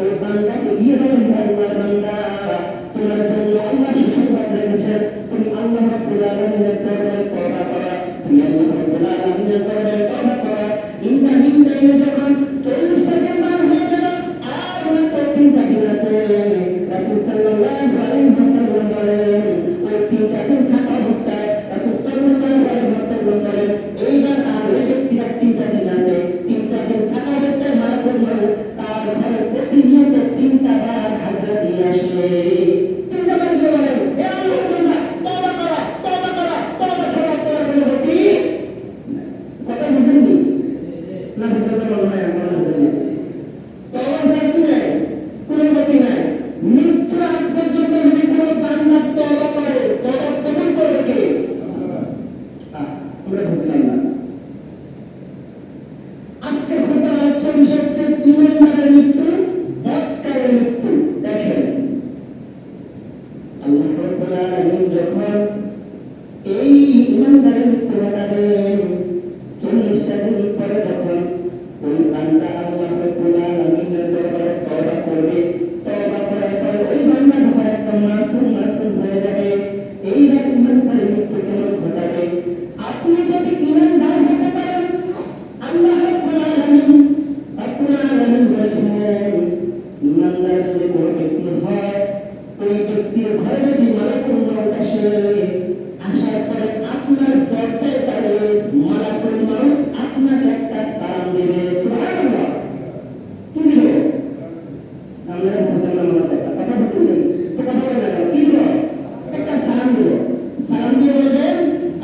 ওই বান্দাকে গিয়ে বলেন, আল্লাহর বান্দা, তোমার জন্য আল্লাহ সুসংবাদ রেখেছেন, তুমি আল্লাহ রাব্বুল আলামিনের দরবারে তওবা করো, তুমি আল্লাহ রাব্বুল আলামিনের দরবারে তওবা করো। ইনকামিং টাইমে যখন 40টা দিন পার হয়ে গেল, আর মাত্র 3টা দিন আছে, রাসূল সাল্লাল্লাহু আলাইহি ওয়াসাল্লাম বলেন, ওই 3টা দিন থাকা অবস্থায় রাসূল সাল্লাল্লাহু আলাইহি ওয়াসাল্লাম বলেন, এইবার আর ওই ব্যক্তির 3টা দিন আছে, 3টা দিন থাকা অবস্থায় মালাকুল মউত তার ঘরে প্রতিনিয়ত 3টা বার হাজরা দিয়ে আসে। 3টা বার দিয়ে বলেন, হে আল্লাহর বান্দা, তওবা করো, তওবা করো, তওবা ছাড়া তোমার কোনো গতি নাই। কথা বুঝেননি না? বুঝতে পারলাম না, এখন বুঝেননি। তওবা ছাড়া কি নাই? কোনো গতি নাই। মৃত্যুর আগ পর্যন্ত যদি কোনো বান্দা তওবা করে, তওবা কবুল করবে কে? আমরা বুঝলাম না। আজকে ঘটনা হচ্ছে বিষয় হচ্ছে ইমানদারের মৃত্যু, বৎকারের মৃত্যু। দেখেন, আল্লাহ রাব্বুল আলামিন যখন এই ইমানদারের মৃত্যু ঘটাবেন, 40টা দিন পরে যখন ওই বান্দা আল্লাহ রাব্বুল আলামিনের দরবারে তওবা করবে, তওবা করার পরে ওই বান্দা যখন একদম মাসুম হয়ে যাবে, এইবার ইমানদারের মৃত্যু কেমন ঘটাবে? আপনি যদি ইমানদার হতে পারেন, আল্লাহ রাব্বুল আলামিন বলেছেন, ইমানদার যদি কোনো ব্যক্তি হয়, ওই ব্যক্তির ঘরে যদি মালাকুল মউত আসে, আসার পরে আপনার দরজায় দাঁড়িয়ে মালাকুল মউত আপনাকে একটা সালাম দেবে। সুবহানাল্লাহ। কি দিবে? আমরা মুসলমান কথা বুঝলেন? কথা বলেন না, কি দিবে? একটা সালাম দিল। সালাম দিয়ে বলবেন,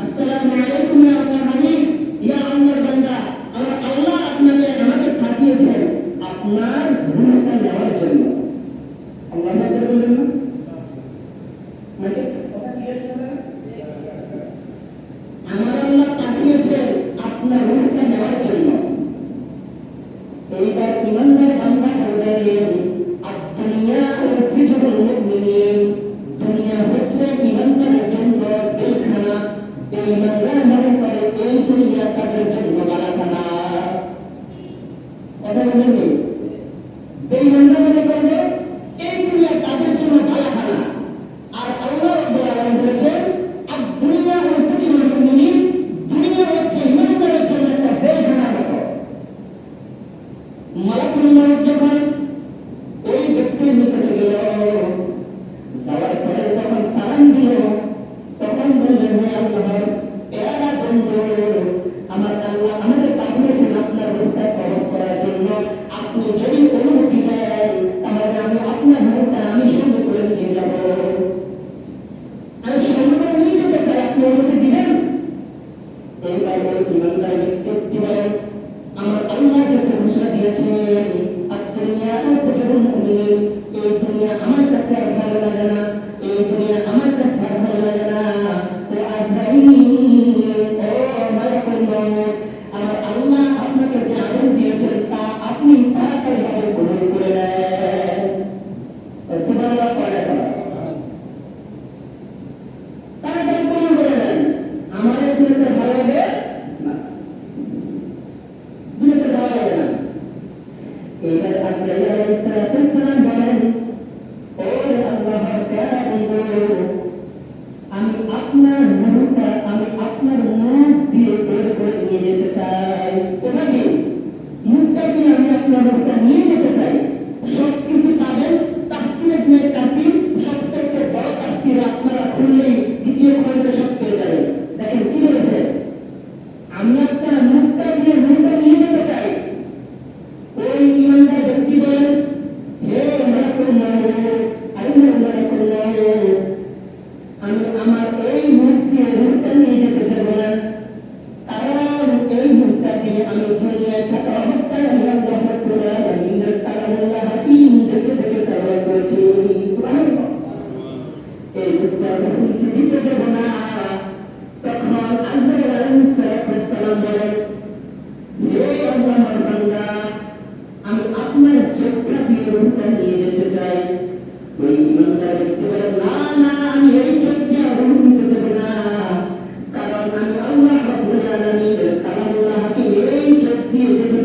আসসালামু আলাইকুম ইয়া আল্লাহর হাবিব, ইয়া আল্লাহর বান্দা, আমার আল্লাহ আমাকে পাঠিয়েছেন আপনার রূহটা নেওয়ার জন্য। আল্লাহ আকবার বলেন না? মানে কথা কি শুনলেন? আমার আল্লাহ পাঠিয়েছেন আপনার রূহটা নেওয়ার জন্য। এইবার ইমানদার বান্দা বলবেন, আদ-দুনিয়া সিজনুল মুমিনিন, দুনিয়া হচ্ছে ইমানদারের জন্য জেলখানা, বেঈমানরা মনে করে এই দুনিয়া তাদের জন্য বালাখানা। কথা বুঝেননি? বেঈমানরা মনে করবে এই দুনিয়া তাদের জন্য বালাখানা। আর আল্লাহ রাব্বুল আলামিন বলেছেন, আদ-দুনিয়া সিজনুল মুমিনিন, দুনিয়া হচ্ছে ইমানদারের জন্য একটা জেলখানার মতো। মালাকুল মউত যখন ওই ব্যক্তির নিকটে গেল, যাওয়ার পরে তখন সালাম দিল, তখন বললেন, হে আল্লাহর পেয়ারা বন্ধু, আমার আল্লাহ আমাকে পাঠিয়েছেন আপনার রূহটা কবজ করার জন্য। আপনি যদি অনুমতি দেন, তাহলে আমি আপনার রূহটা আমি সঙ্গে করে নিয়ে যাব। আমি সঙ্গে করে নিয়ে যেতে চাই, আপনি অনুমতি দিবেন? এইবার ওই ইমানদার ব্যক্তি বলেন, আমার আল্লাহ যত ঘোষণা দিয়েছেন, আদ-দুনিয়া সিজনুল মুমিনিন, এই দুনিয়া আমার কাছে আর ভালো লাগে না, এই দুনিয়া আমার কাছে আর ভালো লাগে না। ও আজরাইল, ও মালাকুল মউত, আমার আল্লাহ আপনাকে যে আদেশ দিয়েছেন তা আপনি তাড়াতাড়ি ভাবে কবুল করে নেন। সুবহানাল্লাহ। তাড়াতাড়ি কবুল করে নেন। আমার এই দুনিয়াতে ভালো লাগে না, দুনিয়াতে ভালো লাগে না। এইবার আজরাইল আলাইহিস সালাম বলেন, ও আল্লাহর প্যারা বন্ধু, আমি আপনার রূহটা আমি আপনার মুখ দিয়ে বের করে নিয়ে যেতে চাই। কোথা দিয়ে? মুখটা দিয়ে আমি আপনার রূহটা নিয়ে যেতে চাই। সবকিছু পাবেন তাফসীর ইবনে কাসির, সবচেয়ে বড় তাফসীর, আপনারা খুললেই দ্বিতীয় খণ্ডে সব পেয়ে যাবেন। দেখেন কি বলেছে, আমি আপনার মুখটা দিয়ে রূহটা নিয়ে যেতে চাই। ওই ইমানদার ব্যক্তি বলেন, হে মালাকুল মউত, আল্লাহর মালাকুল মউত, আমি আমার এই মুখ দিয়ে রূহটা নিয়ে যেতে দেব না, কারণ এই মুখটা দিয়ে আমি দুনিয়ায় থাকা অবস্থায় আল্লাহ রাব্বুল আলামিনের কালামুল্লাহ হাকিম দেখে দেখে তেলাওয়াত করেছি। সুবহানাল্লাহ। এই মুখটা আমি দিতে দেব না। তখন আজরাইল আলাইহিস সালাম বলেন, হে আল্লাহর বান্দা, আমি আপনার চোখটা দিয়ে রূহটা নিয়ে যেতে চাই। ওই ইমানদার ব্যক্তি বলে, না না, আমি এই চোখ দিয়ে রূহ নিতে দেব না, কারণ আমি আল্লাহ রাব্বুল আলামিনের কালামুল্লাহ হাকিম এই চোখ দিয়ে দেখে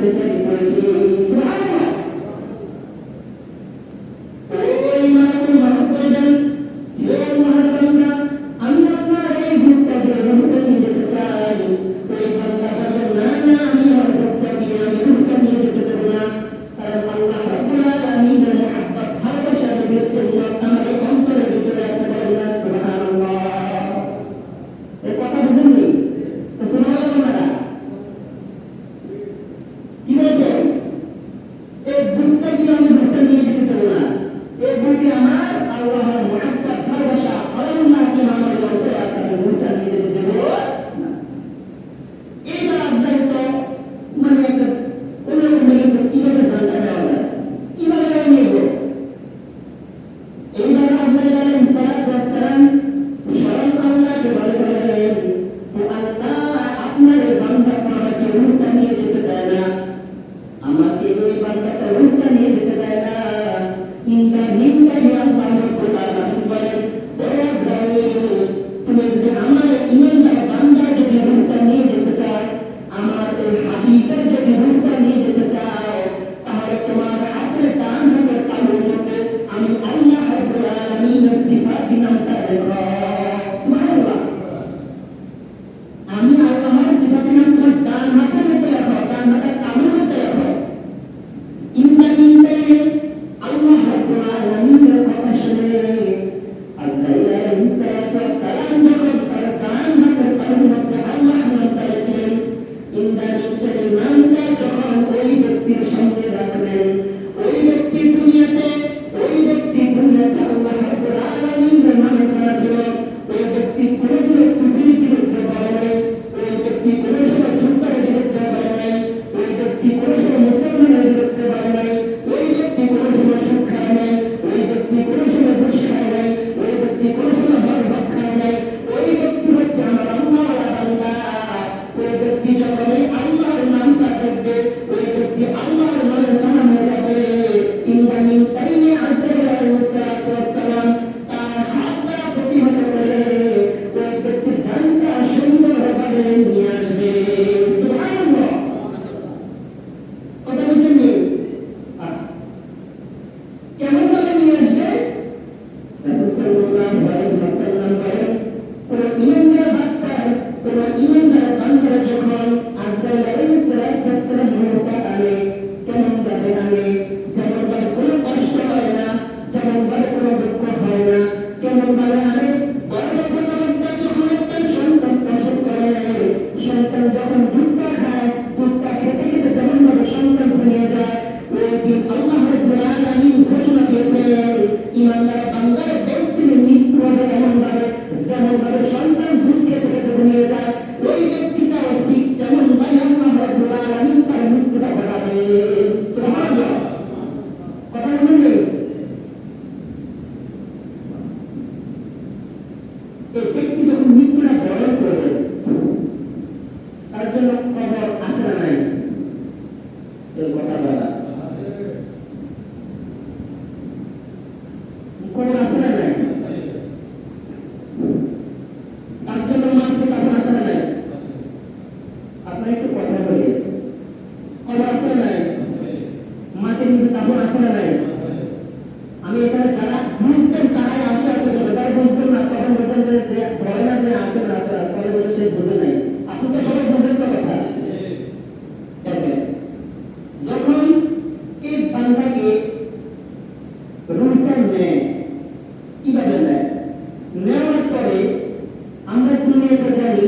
বান্দাটা রূপটা নিয়ে যেতে দেয় না। ইন্দা নিন্দা আল্লাহ রাব্বুল আলামিন বলেন, ও আজরাইল, তুমি যদি আমার ইমানদার বান্দার যদি রূপটা নিয়ে যেতে চাও, আমার এই হাবিবের যদি রূপটা নিয়ে যেতে চাও, তাহলে তোমার হাতের ডান হাতের তালুর মধ্যে আমি আল্লাহ রাব্বুল আলামিনের সিফাতি নামটা দেখো। সুবহানাল্লাহ। আমি আল্লাহর সিফাতি নাম তোমার ডান হাতের মধ্যে লেখো, ডান হাতের তালুর মধ্যে লেখো। ইন্দা নিন্দা আল্লাহ রাব্বুল আলামিনের কথা শুনে আজরাইল আলাইহিস সালাম যখন তার ডান হাতের তালুর মধ্যে আল্লাহ নামটা লিখলেন, ইন্দা নিন্দা নামটা যখন ওই ব্যক্তির সামনে রাখলেন, ওই ব্যক্তি দুনিয়াতে আল্লাহ রাব্বুল আলামিনের নামে করা ছিল। ওই ব্যক্তি কোনোদিন কুফরির বিরুদ্ধে বলে নাই, ওই ব্যক্তি কোনো সময় যুদ্ধের বিরুদ্ধে বলে নাই, ওই ব্যক্তি কোনো সময় মুসলমানের বিরুদ্ধে বলে নাই, ওই ব্যক্তি কোনো সময় সুদ খায় নাই, ওই ব্যক্তি কোনো সময় ঘুষ খায় নাই, ওই ব্যক্তি কোনো সময় হরভাত খায় নাই। ওই ব্যক্তি হচ্ছে আমার আল্লাহওয়ালা বান্দা। ওই ব্যক্তি যখন আল্লাহর নামটা দেখবে, ওই ব্যক্তি আল্লাহর নামের নাম হয়ে যাবে। ইন্দামিন তাইনে আজরাইল আলাইহিস সালাম তার হাত দ্বারা প্রতিহত করে ওই ব্যক্তির জানটা সুন্দরভাবে নিয়ে আসবে। সুবহানাল্লাহ। কথা বুঝছেন নি? কেমন ভাবে নিয়ে আসবে? রাসূল সাল্লাল্লাহু আলাইহি ওয়াসাল্লাম বলেন, কোন ইমানদার বান্দারা যখন আজরাইল আলাইহিস সালাম রূহটা আনে, কেমন ভাবে আনে? যেমন ভাবে কোনো কষ্ট হয় না, যেমন ভাবে কোনো দুঃখ হয় না, কেমন ভাবে আনে? গর্ভধারণ অবস্থায় যখন একটা সন্তান প্রসব করে, সন্তান যখন দুধটা খায়, দুধটা খেতে খেতে যেমন ভাবে সন্তান ঘুমিয়ে যায়, ওই দিন আল্লাহ রাব্বুল আলামিন ঘোষণা দিয়েছেন, ইমানদার বান্দার ব্যক্তির মৃত্যু হবে এমন ভাবে, যেমন ভাবে সন্তান দুধ খেতে খেতে ঘুমিয়ে যায়, ওই ব্যক্তিটাও ঠিক তেমন ভাবে আল্লাহ রাব্বুল আলামিন তার মৃত্যুটা ঘটাবে। সুবহানাল্লাহ। কথা বুঝলেন? এই ব্যক্তি যখন মৃত্যুটা বরণ করবে, তার জন্য খবর আছে না নাই? এই কথা বলা খবর আছে না নাই? তার জন্য মানতে খবর আছে না নাই? আপনার একটু কথা বলি, খবর আছে না নাই? মাকে নিজে খবর আছে না নাই? আমি এখানে যারা বুঝতেন তারাই আস্তে আস্তে বলবো, যারা বুঝতেন না তখন বলছেন যে ভয় না, যে আসে না আসে না, পরে বলে সে বুঝে নাই। আপনি তো সবাই বুঝেন তো কথা। দেখেন, যখন এই বান্দাকে রূহটা নেয়, কিভাবে নেয়? নেওয়ার পরে আমরা দুনিয়াতে জানি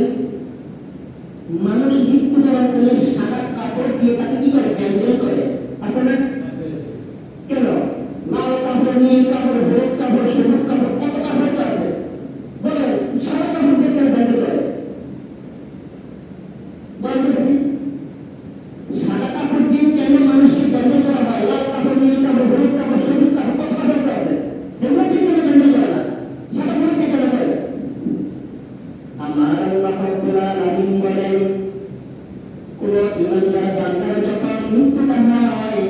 মানুষ মৃত্যুবরণ করলে সাদা কাপড় দিয়ে তাকে কি করে? ব্যান্ডেল করে, আছে না? কেন? লাল কাপড়, নীল কাপড়, হলুদ কাপড়, সবুজ কাপড়, কত কাপড় তো আছে, বলেন সাদা কাপড় দিয়ে কেন ব্যান্ডেল করে? বলেন দেখি, সাদা কাপড় দিয়ে কেন মানুষকে ব্যান্ডেল করা হয়? লাল কাপড়, নীল কাপড়, হলুদ কাপড়, সবুজ কাপড়, কত কাপড় তো আছে, এগুলো দিয়ে কেন ব্যান্ডেল করে না? সাদা কাপড় দিয়ে কেন করে? আমার আল্লাহ রাব্বুল আলামিন বলেন, কোন ইমানদার বান্দার যখন মৃত্যুটা হয়,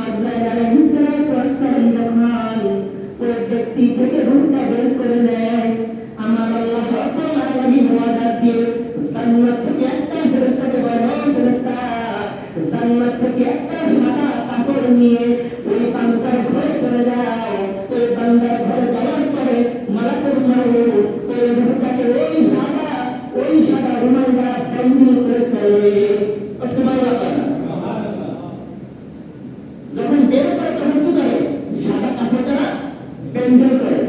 আজরাইল আলাইহিস সালাম যখন ওই ব্যক্তি থেকে রূহটা বের করে নেয়, আমার আল্লাহ রাব্বুল আলামিন ওয়াদা দিয়ে জান্নাত থেকে একটা ফেরেশতাকে বলেন, ও ফেরেশতা, জান্নাত থেকে একটা সাদা কাপড় নিয়ে ওই বান্দার ঘরে চলে যাও। ওই বান্দার ঘরে যাওয়ার পরে মালাকুল মউত ওই রূহটাকে ওই সাদা রুমাল দ্বারা ব্যান্ডেল করে ফেলে। যখন বের করে তখন কি করে? সাদা কাপড় দ্বারা ব্যান্ডেল করে।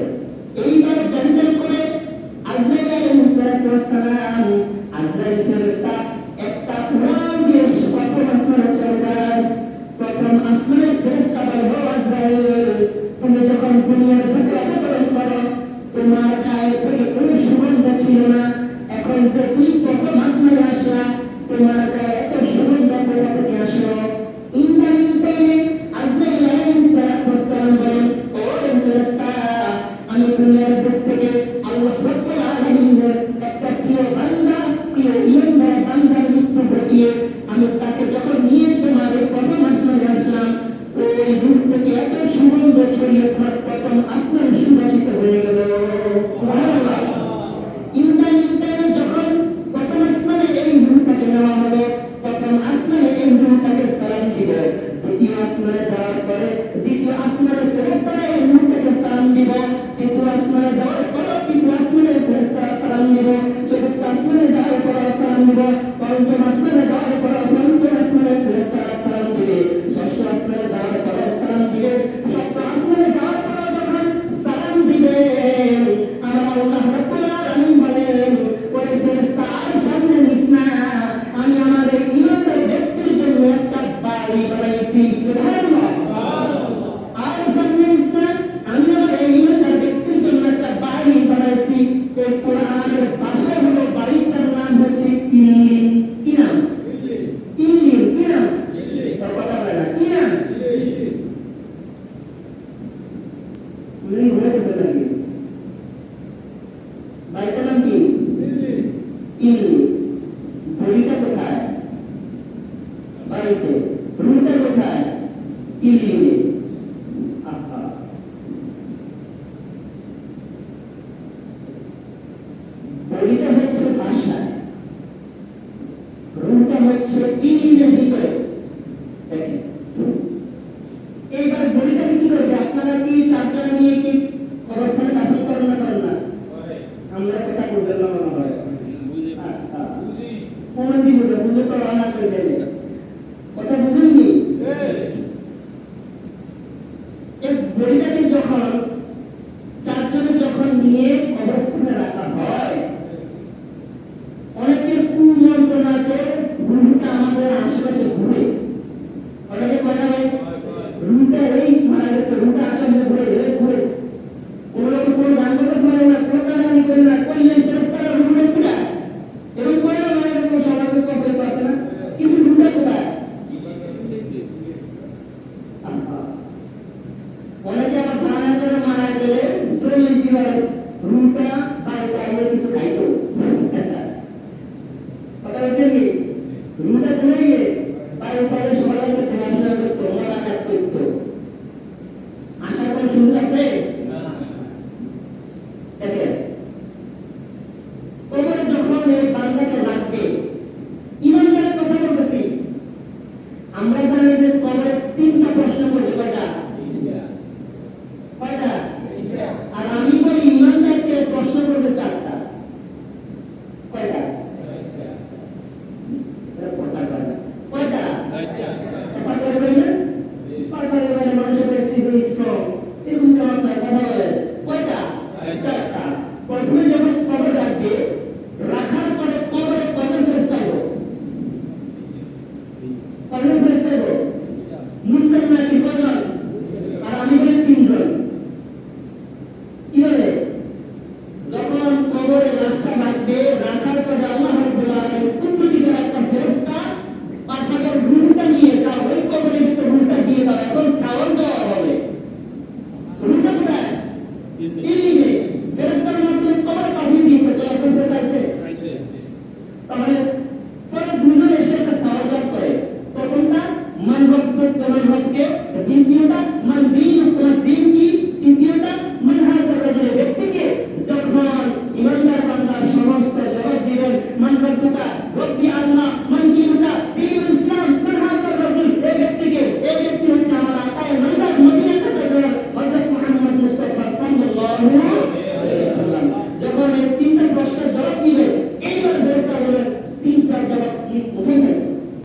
এইবার ব্যান্ডেল করে আজরাইল আলাইহিস সালাম, আজরাইল ফেরেশতা একটা উড়ান দিয়ে প্রথম আসমানে চলে যায়। প্রথম আসমানের ফেরেশতা বলে, ও আজরাইল, তুমি যখন দুনিয়ার বুকে অবতরণ করো, তোমার গায়ে থেকে কোনো সুগন্ধ ছিল না, এখন যে তুমি প্রথম আসমানে আসলা, তোমার গায়ে দিব, দ্বিতীয় আসমানে যাওয়ার পরে দ্বিতীয় আসমানের ফেরেশতারা এই মুহূর্তে সালাম দিব, তৃতীয় আসমানে যাওয়ার পরে তৃতীয় আসমানের ফেরেশতারা সালাম দিব, চতুর্থ আসমানে যাওয়ার পরে সালাম দিব, পঞ্চম আসমানে যাওয়ার পরে পঞ্চম আসমানের ফেরেশতারা সালাম দিবে, ষষ্ঠ আসমানে যাওয়ার পরে সালাম দিবে, সপ্তম আসমানে যাওয়ার পরে যখন সালাম দিবে আমার আল্লাহ রাব্বুল আলামিন বলেন ওই ফেরেশতার সামনে নিস না, আমি আমাদের ইমানদার ব্যক্তির জন্য একটা বাড়ি বানাইছি। সুবহানাল্লাহ। আর সামনে নিস না, আমি আমার এই ইমানদার ব্যক্তির জন্য একটা বাড়ি বানাইছি। এই কোরআনের ভাষা হলো বাড়িটার নাম হচ্ছে ইল্লিন। কি নাম? ইল্লিন। কি নাম? কথা বলে না, কি নাম? তুমি ভুলে গেছো নাকি? বাড়িটার নাম কি? ইল্লিন। বড়িটা কোথায়? বাড়িতে। রুটা কোথায়? ইল্লিনে। আহা, বড়িটা হচ্ছে বাসায়, রুটা হচ্ছে ইল্লিনের ভিতরে। দেখেন এইবার বড়িটা কি করবে? আপনারা কি চারজনে নিয়ে কি অবস্থানে দাফন করেন না করেন না? আমরা কথা বুঝলেন না মনে হয়। কোনটি বুঝে বুঝে তো রান্না করে দেবে, কথা বুঝেননি? এই বড়িটাকে যখন চারজনে যখন নিয়ে অবস্থানে রাখা হয়, অনেকের কুমন্ত্রণা যে রুটা আমাদের আশেপাশে ঘুরে, অনেকে কয়না ভাই রুটা এই মারা গেছে, রুটা আশেপাশে ঘুরে ঘুরে, কোন লোক কোনো গান কথা শোনে না, কোনো কাহিনী করে না, করলেন ফেরেশতারা রুটে পিড়া, এরকম কয়না ভাই, এরকম সমাজের কথা আছে না? কিন্তু রুটা কোথায়? অনেকে আবার ধারণা করে মারা গেলে শরীর কি বলে রুটা বাইরে কিছু খাইতো, কথা হচ্ছে কি রুটা ভুলে গিয়ে বাইরে সবাই দেখাশোনা করতো, মোলাকাত করতো। আসার কোনো সুযোগ আছে? দেখেন কবরে যখন এই বান্দাকে রাখবে, ইমানদারের কথা বলতেছি, আমরা জানি যে কবরে তিনটা প্রশ্ন করবে। কয়টা? কয়টা? আর আমি বলি ইমানদারকে প্রশ্ন করবে চারটা। কয়টা? কয়টা? মানুষের এরকম কথা বলে কয়টা? চারটা। প্রথমে যখন কবর রাখবে, রাখার পরে কবরে কয়জন ফেরেশতা হবে? কয়জন ফেরেশতা হবে? মুনকার নাকির কয়জন? আর আমি বলি তিনজন। কি বলে? যখন কবরে লাশটা রাখবে, রাখার পরে আল্লাহ রাব্বুল আলামিন কুদরতি করে একটা ফেরেশতা পাঠাবেন, রূহটা নিয়ে যাও, ওই কবরের ভিতরে রূহটা দিয়ে দাও। এখন সাওয়াল জবাব হবে, রূহটা কোথায়? ইল্লিনে। ফেরেশতার মাধ্যমে কবরে পাঠিয়ে দিয়েছে, তো এখন কোথায়? তাহলে পরে দুজন এসে একটা সাওয়াল জবাব করে। প্রথমটা মান রব্বুক, তোমার রবকে, দ্বিতীয়টা মান দীনুক, তোমার দিন